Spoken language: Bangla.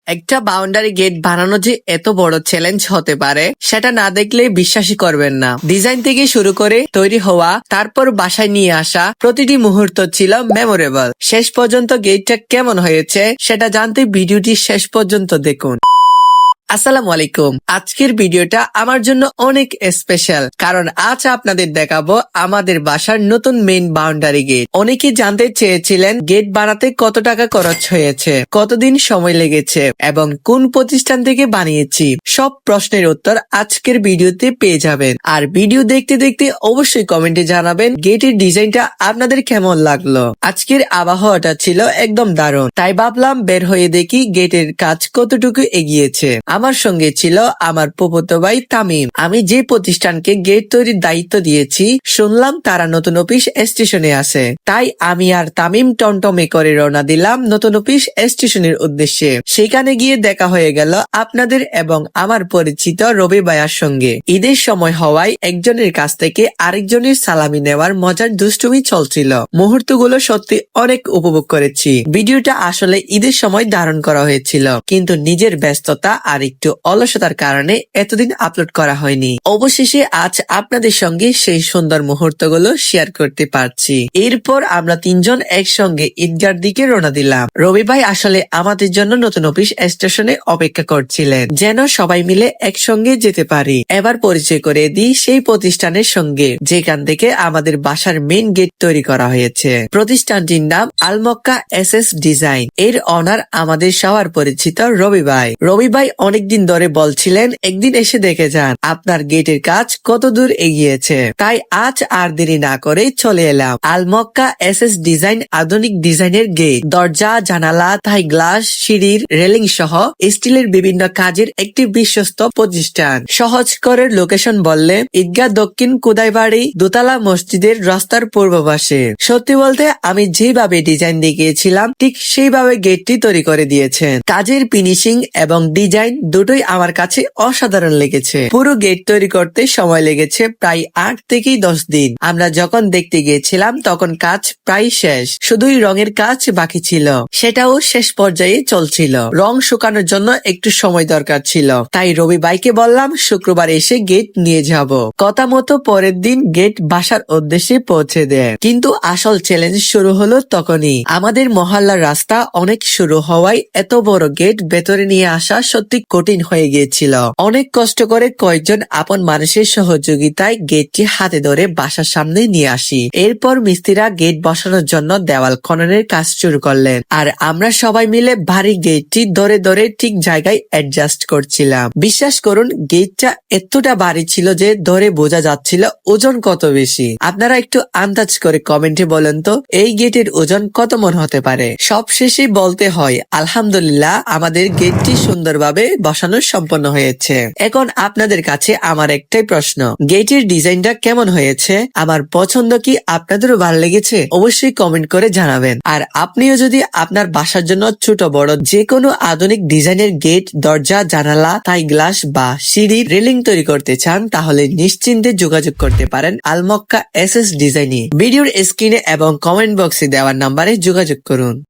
একটা বাউন্ডারি গেট বানানো যে এত বড় চ্যালেঞ্জ হতে পারে সেটা না দেখলে বিশ্বাসই করবেন না। ডিজাইন থেকে শুরু করে তৈরি হওয়া, তারপর বাসায় নিয়ে আসা, প্রতিটি মুহূর্ত ছিল মেমোরেবল। শেষ পর্যন্ত গেটটা কেমন হয়েছে সেটা জানতে ভিডিওটি শেষ পর্যন্ত দেখুন। আসসালামু আলাইকুম। আজকের ভিডিওটা আমার জন্য অনেক স্পেশাল, কারণ আজ আপনাদের দেখাবো আমাদের বাসার নতুন মেইন বাউন্ডারি গেট। অনেকে জানতে চেয়েছিলেন গেট বানাতে কত টাকা খরচ হয়েছে, কতদিন সময় লেগেছে এবং কোন প্রতিষ্ঠান থেকে বানিয়েছি। সব প্রশ্নের উত্তর আজকের ভিডিওতে পেয়ে যাবেন। আর ভিডিও দেখতে দেখতে অবশ্যই কমেন্টে জানাবেন গেটের ডিজাইনটা আপনাদের কেমন লাগলো। আজকের আবহাওয়াটা ছিল একদম দারুণ, তাই ভাবলাম বের হয়ে দেখি গেটের কাজ কতটুকু এগিয়েছে। আমার সঙ্গে ছিল আমার ফুফাতো ভাই তামিম। আমি যে প্রতিষ্ঠানকে গেট তৈরির দায়িত্ব দিয়েছি, শুনলাম তারা নতুন অফিস স্টেশনে আছে, তাই আমি আর তামিম টমটমে করে রওনা দিলাম নতুন অফিস স্টেশনের উদ্দেশ্যে। সেখানে গিয়ে দেখা হয়ে গেল আপনাদের এবং আমার পরিচিত রবি ভাইয়ার সঙ্গে। ঈদের সময় হওয়ায় একজনের কাছ থেকে আরেকজনের সালামি নেওয়ার মজার দুষ্টুমি চলছিল। মুহূর্তগুলো সত্যি অনেক উপভোগ করেছি। ভিডিওটা আসলে ঈদের সময় ধারণ করা হয়েছিল, কিন্তু নিজের ব্যস্ততা আর একটু অলসতার কারণে এতদিন আপলোড করা হয়নি। অবশেষে আজ আপনাদের সঙ্গে সেই সুন্দর মুহূর্তগুলো শেয়ার করতে পারছি। এরপর আমরা তিনজন একসঙ্গে ঈদগার দিকে রওনা দিলাম। রবি ভাই আসলে আমাদের জন্য নতুন অফিস স্টেশনে অপেক্ষা করছিলেন, যেন সবাই মিলে একসঙ্গে যেতে পারি। এবার পরিচয় করে দিই সেই প্রতিষ্ঠানের সঙ্গে যেখান থেকে আমাদের বাসার মেইন গেট তৈরি করা হয়েছে। প্রতিষ্ঠানটির নাম আলমক্কা এসএস ডিজাইন। এর অনার আমাদের সবার পরিচিত রবি ভাই। রবি ভাই অনেকদিন ধরে বলছিলেন একদিন এসে দেখে যান আপনার গেটের কাজ কত দূর এগিয়েছে। তাই আজ আর দেরি না করে চলে এলাম। আলমক্কা এসএস ডিজাইন আধুনিক ডিজাইনের গেট, দরজা, জানালা, থাই গ্লাস, সিঁড়ির রেলিং সহ স্টিলের বিভিন্ন কাজের একটি বিশ্বস্ত প্রতিষ্ঠান। সহজ করে লোকেশন বললে ঈদগাহ দক্ষিণ কোদাইবাড়ি, দোতলা মসজিদের রাস্তার পূর্ব পাশে। সত্যি বলতে আমি যেভাবে ডিজাইন দেখিয়েছিলাম ঠিক সেইভাবে গেটটি তৈরি করে দিয়েছেন। কাজের ফিনিশিং এবং ডিজাইন দুটোই আমার কাছে অসাধারণ লেগেছে। পুরো গেট তৈরি করতে সময় লেগেছে প্রায় 8 থেকে 10 দিন। আমরা যখন দেখতে গিয়েছিলাম তখন কাজ প্রায় শেষ, শুধুই রঙের কাজ বাকি ছিল, সেটাও শেষ পর্যায়ে চলছিল। রং শুকানোর জন্য একটু সময় দরকার ছিল, তাই রবি ভাইকে বললাম শুক্রবার এসে গেট নিয়ে যাব। কথা মতো পরের দিন গেট বাসার উদ্দেশ্যে পৌঁছে দেয়। কিন্তু আসল চ্যালেঞ্জ শুরু হলো তখনই। আমাদের মহল্লার রাস্তা অনেক শুরু হওয়ায় এত বড় গেট ভেতরে নিয়ে আসা সত্যি কঠিন হয়ে গিয়েছিল। অনেক কষ্ট করে কয়েকজন আপন মানুষের সহযোগিতায় গেটটি হাতে ধরে বাসার সামনে নিয়ে আসি। এরপর মিস্ত্রিরা গেট বসানোর জন্য দেওয়াল খননের কাজ শুরু করলেন, আর আমরা সবাই মিলে ভারী গেটটি ধরে ধরে ঠিক জায়গায় অ্যাডজাস্ট করছিলাম। বিশ্বাস করুন গেটটা এতটা ভারী ছিল যে ধরে বোঝা যাচ্ছিল ওজন কত বেশি। আপনারা একটু আন্দাজ করে কমেন্টে বলেন তো এই গেটের ওজন কত মন হতে পারে। সবশেষে বলতে হয় আলহামদুলিল্লাহ আমাদের গেটটি সুন্দরভাবে বসানো সম্পন্ন হয়েছে। এখন আপনাদের কাছে আমার একটাই প্রশ্ন, গেটের ডিজাইনটা কেমন হয়েছে? আমার পছন্দ কি আপনাদেরও ভালো লেগেছে? অবশ্যই কমেন্ট করে জানাবেন। আর আপনিও যদি আপনার বাসার জন্য ছোট বড় যে কোনো আধুনিক ডিজাইনের গেট, দরজা, জানালা, থাই গ্লাস বা সিঁড়ির রেলিং তৈরি করতে চান, তাহলে নিশ্চিন্তে যোগাযোগ করতে পারেন আলমক্কা এসএস ডিজাইনে। ভিডিওর স্ক্রিনে এবং কমেন্ট বক্সে দেওয়ার নাম্বারে যোগাযোগ করুন।